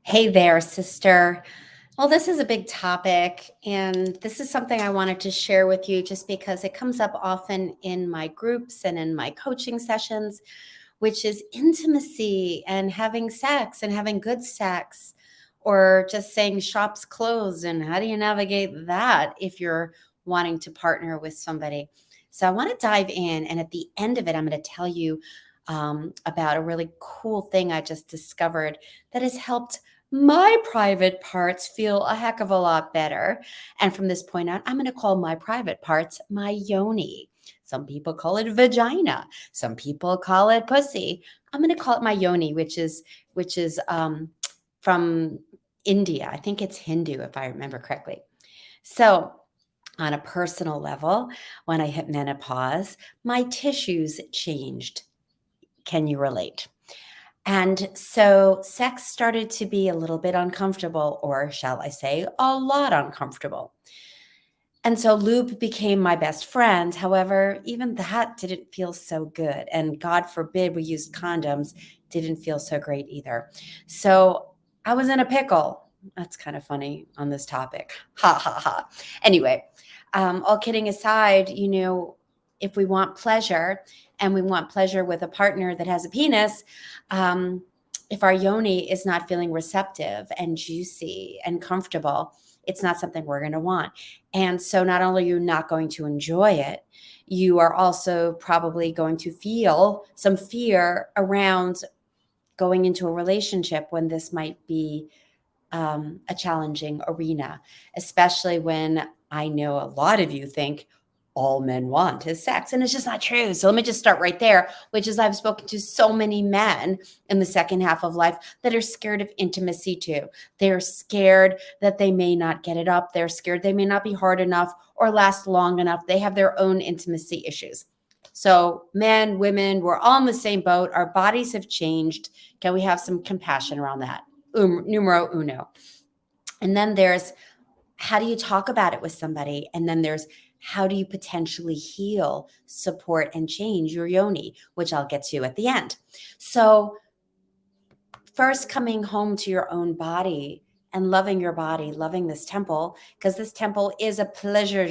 Hey there, sister. Well, this is a big topic, and this is something I wanted to share with you just because it comes up often in my groups and in my coaching sessions, which is intimacy and having sex and having good sex, or just saying shop's closed. And how do you navigate that if you're wanting to partner with somebody? So, I want to dive in, and at the end of it, I'm going to tell you about a really cool thing I just discovered that has helped my private parts feel a heck of a lot better. And from this point on, I'm going to call my private parts my yoni. Some people call it vagina. Some people call it pussy. I'm going to call it my yoni, which is from India. I think it's Hindu, if I remember correctly. So, on a personal level, when I hit menopause, my tissues changed. Can you relate? And so sex started to be a little bit uncomfortable, or shall I say, a lot uncomfortable. And so lube became my best friend. However, even that didn't feel so good. And God forbid we used condoms, didn't feel so great either. So I was in a pickle. That's kind of funny on this topic. Ha ha ha. Anyway, all kidding aside, if we want pleasure and we want pleasure with a partner that has a penis, um, if our yoni is not feeling receptive and juicy and comfortable, it's not something we're going to want. And so not only are you not going to enjoy it, you are also probably going to feel some fear around going into a relationship when this might be a challenging arena, especially when I know a lot of you think all men want is sex. And it's just not true. So let me just start right there, which is I've spoken to so many men in the second half of life that are scared of intimacy too. They're scared that they may not get it up. They're scared they may not be hard enough or last long enough. They have their own intimacy issues. So, men, women, we're all in the same boat. Our bodies have changed. Can we have some compassion around that? Numero uno. And then there's how do you talk about it with somebody? And then there's how do you potentially heal, support, and change your yoni, which I'll get to at the end. So, first coming home to your own body and loving your body, loving this temple, because this temple is a pleasure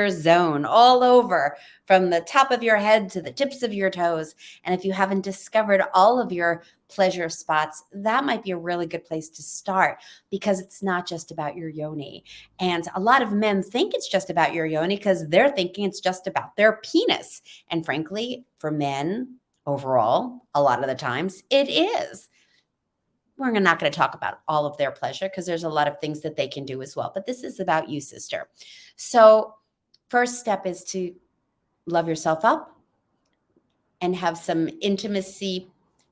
zone all over from the top of your head to the tips of your toes. And if you haven't discovered all of your pleasure spots, that might be a really good place to start because it's not just about your yoni. And a lot of men think it's just about your yoni because they're thinking it's just about their penis. And frankly, for men, overall, a lot of the times it is. We're not going to talk about all of their pleasure because there's a lot of things that they can do as well. But this is about you, sister. So, first step is to love yourself up and have some intimacy,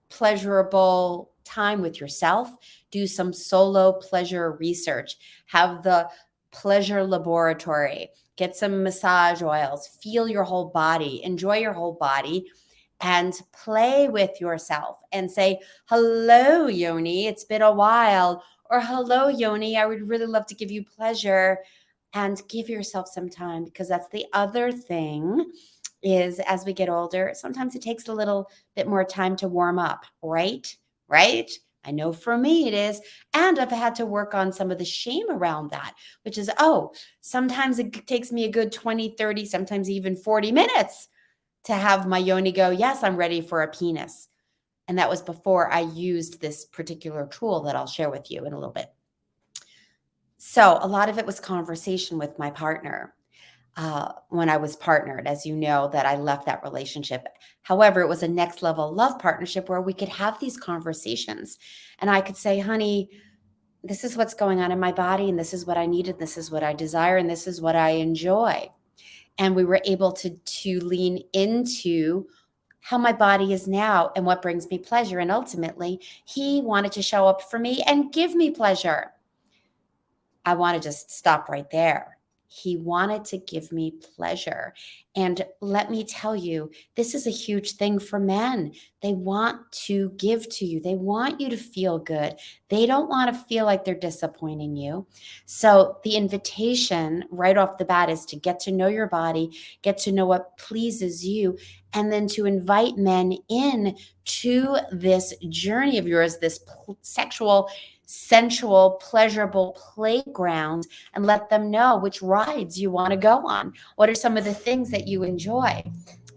pleasurable time with yourself. Do some solo pleasure research. Have the pleasure laboratory. Get some massage oils. Feel your whole body. Enjoy your whole body and play with yourself and say, hello, Yoni, it's been a while. Or hello, Yoni, I would really love to give you pleasure. And give yourself some time because that's the other thing is as we get older, sometimes it takes a little bit more time to warm up, right? Right? I know for me it is. And I've had to work on some of the shame around that, which is, sometimes it takes me a good 20, 30, sometimes even 40 minutes to have my yoni go, yes, I'm ready for a penis. And that was before I used this particular tool that I'll share with you in a little bit. So a lot of it was conversation with my partner when I was partnered, as you know, that I left that relationship. However, it was a next level love partnership where we could have these conversations. And I could say, honey, this is what's going on in my body, and this is what I need, and this is what I desire, and this is what I enjoy. And we were able to lean into how my body is now and what brings me pleasure. And ultimately, he wanted to show up for me and give me pleasure. I want to just stop right there. He wanted to give me pleasure. And let me tell you, this is a huge thing for men. They want to give to you, they want you to feel good. They don't want to feel like they're disappointing you. So, the invitation right off the bat is to get to know your body, get to know what pleases you, and then to invite men in to this journey of yours, this sexual, sensual, pleasurable playground, and let them know which rides you want to go on. What are some of the things that you enjoy?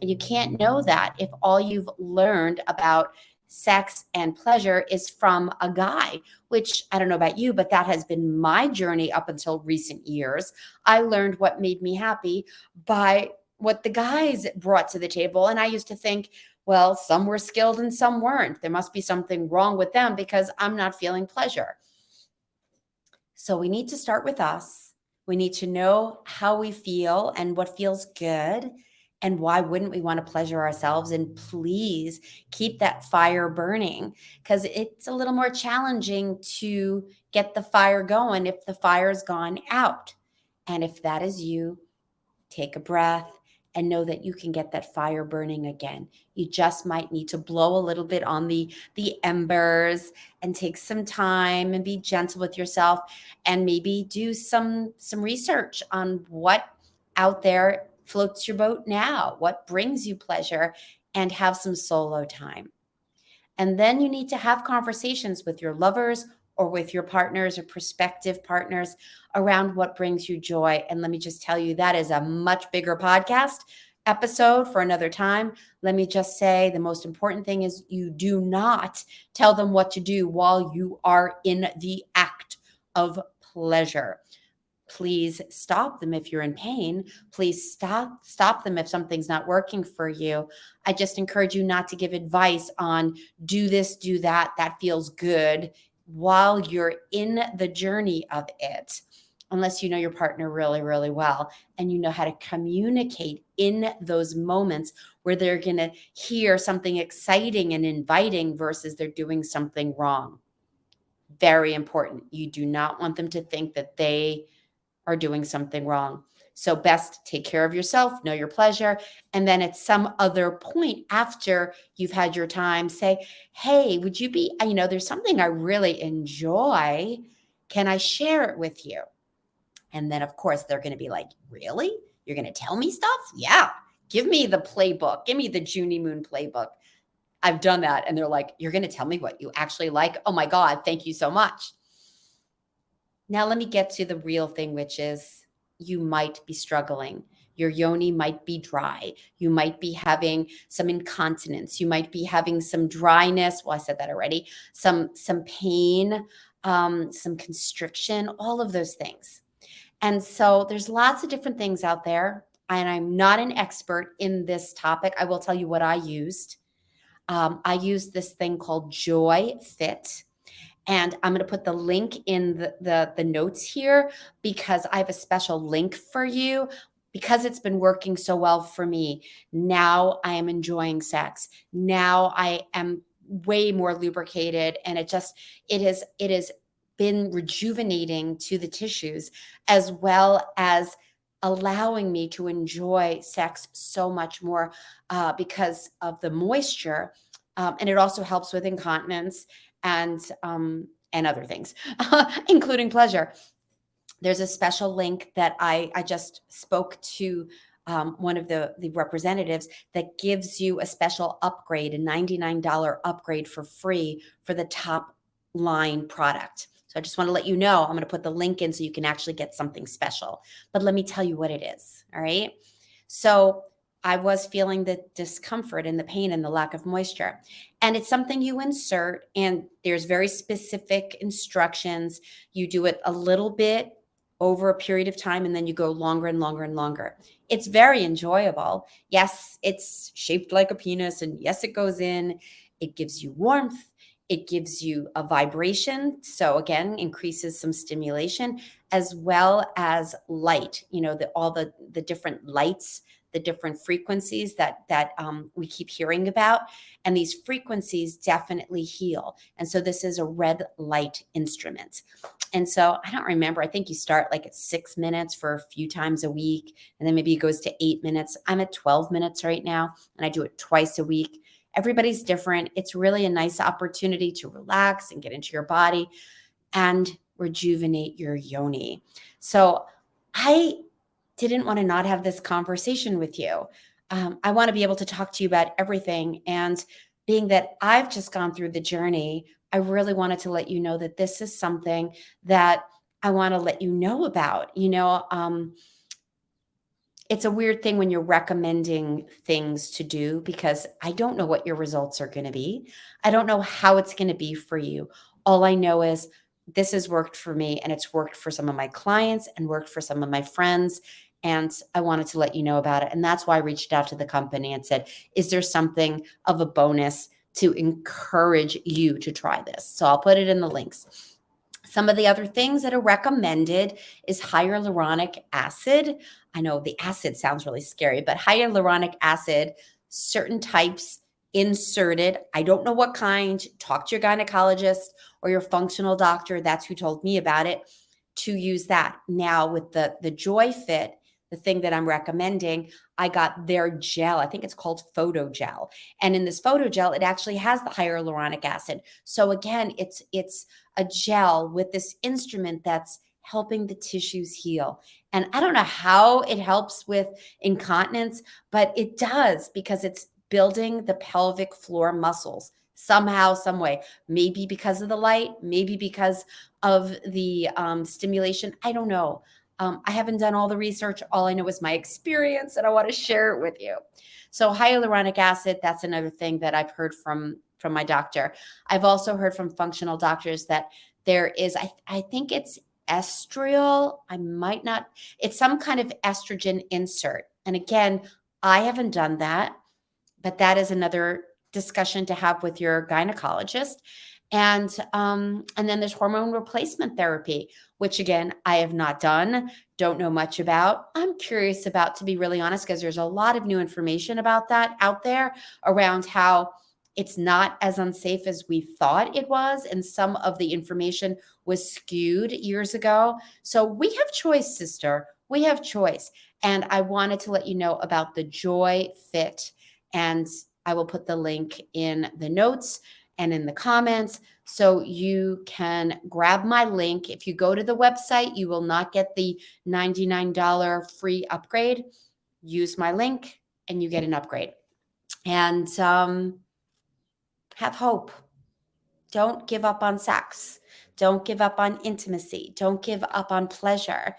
And you can't know that if all you've learned about sex and pleasure is from a guy, which I don't know about you, but that has been my journey up until recent years. I learned what made me happy by what the guys brought to the table. And I used to think, well, some were skilled and some weren't. There must be something wrong with them because I'm not feeling pleasure. So we need to start with us. We need to know how we feel and what feels good. And why wouldn't we want to pleasure ourselves? And please keep that fire burning, because it's a little more challenging to get the fire going if the fire's gone out. And if that is you, take a breath and know that you can get that fire burning again. You just might need to blow a little bit on the embers and take some time and be gentle with yourself, and maybe do some research on what out there floats your boat now, what brings you pleasure, and have some solo time. And then you need to have conversations with your lovers or with your partners or prospective partners around what brings you joy. And let me just tell you, that is a much bigger podcast episode for another time. Let me just say the most important thing is you do not tell them what to do while you are in the act of pleasure. Please stop them if you're in pain. Please stop them if something's not working for you. I just encourage you not to give advice on do this, do that, that feels good while you're in the journey of it, unless you know your partner really, really well and you know how to communicate in those moments where they're going to hear something exciting and inviting versus they're doing something wrong. Very important. You do not want them to think that they are doing something wrong. So best take care of yourself, know your pleasure. And then at some other point after you've had your time, say, hey, would you be, there's something I really enjoy. Can I share it with you? And then of course they're going to be like, really? You're going to tell me stuff? Yeah. Give me the playbook. Give me the Junie Moon playbook. I've done that. And they're like, you're going to tell me what you actually like? Oh my God. Thank you so much. Now let me get to the real thing, which is you might be struggling. Your yoni might be dry. You might be having some incontinence. You might be having some dryness. Well, I said that already. Some pain, some constriction, all of those things. And so there's lots of different things out there. And I'm not an expert in this topic. I will tell you what I used. I used this thing called Joy Fit. And I'm going to put the link in the notes here because I have a special link for you because it's been working so well for me. Now I am enjoying sex. Now I am way more lubricated, and it has been rejuvenating to the tissues as well as allowing me to enjoy sex so much more because of the moisture. And it also helps with incontinence and other things, including pleasure. There's a special link that I just spoke to one of the representatives that gives you a special upgrade, a $99 upgrade for free for the top line product. So I just want to let you know, I'm going to put the link in so you can actually get something special. But let me tell you what it is. All right. So I was feeling the discomfort and the pain and the lack of moisture. And it's something you insert, and there's very specific instructions. You do it a little bit over a period of time, and then you go longer and longer and longer. It's very enjoyable. Yes, it's shaped like a penis, and yes, it goes in. It gives you warmth. It gives you a vibration. So again, increases some stimulation as well as light, all the different lights, the different frequencies that we keep hearing about. And these frequencies definitely heal. And so this is a red light instrument. And so I don't remember, I think you start like at 6 minutes for a few times a week. And then maybe it goes to 8 minutes. I'm at 12 minutes right now, and I do it twice a week. Everybody's different. It's really a nice opportunity to relax and get into your body and rejuvenate your yoni. So I didn't want to not have this conversation with you. I want to be able to talk to you about everything. And being that I've just gone through the journey, I really wanted to let you know that this is something that I want to let you know about. It's a weird thing when you're recommending things to do because I don't know what your results are going to be. I don't know how it's going to be for you. All I know is this has worked for me and it's worked for some of my clients and worked for some of my friends. And I wanted to let you know about it. And that's why I reached out to the company and said, is there something of a bonus to encourage you to try this? So I'll put it in the links. Some of the other things that are recommended is hyaluronic acid. I know the acid sounds really scary, but hyaluronic acid, certain types inserted. I don't know what kind. Talk to your gynecologist or your functional doctor. That's who told me about it, to use that. Now with the Joy Fit, the thing that I'm recommending, I got their gel. I think it's called Photo Gel. And in this Photo Gel, it actually has the hyaluronic acid. So again, it's a gel with this instrument that's helping the tissues heal. And I don't know how it helps with incontinence, but it does because it's building the pelvic floor muscles somehow, some way. Maybe because of the light, maybe because of the stimulation. I don't know. I haven't done all the research. All I know is my experience, and I want to share it with you. So hyaluronic acid, that's another thing that I've heard from my doctor. I've also heard from functional doctors that there is, I think it's estriol. I might not, it's some kind of estrogen insert. And again, I haven't done that, but that is another discussion to have with your gynecologist. And then there's hormone replacement therapy, which again, I have not done, don't know much about. I'm curious about, to be really honest, because there's a lot of new information about that out there around how it's not as unsafe as we thought it was. And some of the information was skewed years ago. So we have choice, sister. We have choice. And I wanted to let you know about the Joy Fit. And I will put the link in the notes and in the comments so you can grab my link. If you go to the website, you will not get the $99 free upgrade. Use my link and you get an upgrade. And have hope. Don't give up on sex. Don't give up on intimacy. Don't give up on pleasure.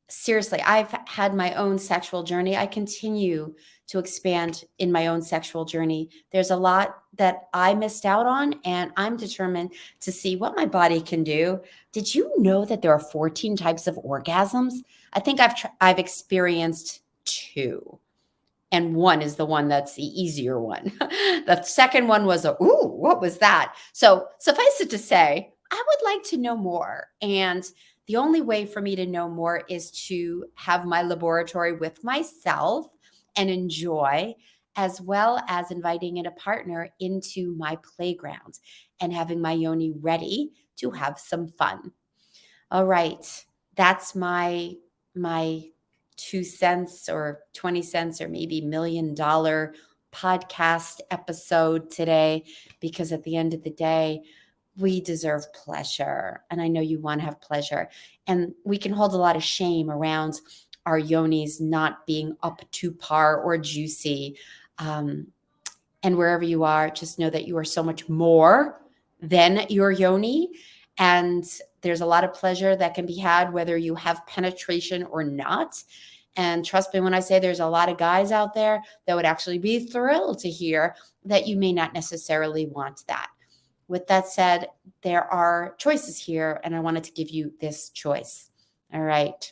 Seriously, I've had my own sexual journey. I continue to expand in my own sexual journey. There's a lot that I missed out on, and I'm determined to see what my body can do. Did you know that there are 14 types of orgasms? I think I've experienced 2. And one is the one that's the easier one. The second one was ooh, what was that? So suffice it to say, I would like to know more. And the only way for me to know more is to have my laboratory with myself and enjoy, as well as inviting in a partner into my playground and having my yoni ready to have some fun. All right. That's my 2 cents or 20 cents or maybe $1 million podcast episode today, because at the end of the day, we deserve pleasure. And I know you want to have pleasure. And we can hold a lot of shame around our yonis not being up to par or juicy. And wherever you are, just know that you are so much more than your yoni. And there's a lot of pleasure that can be had whether you have penetration or not. And trust me when I say there's a lot of guys out there that would actually be thrilled to hear that you may not necessarily want that. With that said, there are choices here, and I wanted to give you this choice. All right.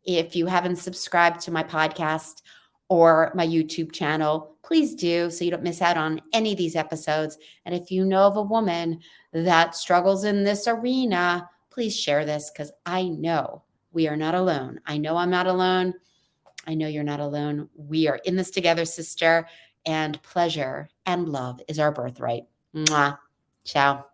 If you haven't subscribed to my podcast or my YouTube channel, please do so you don't miss out on any of these episodes. And if you know of a woman that struggles in this arena, please share this, because I know we are not alone. I know I'm not alone. I know you're not alone. We are in this together, sister, and pleasure and love is our birthright. Mwah. Ciao.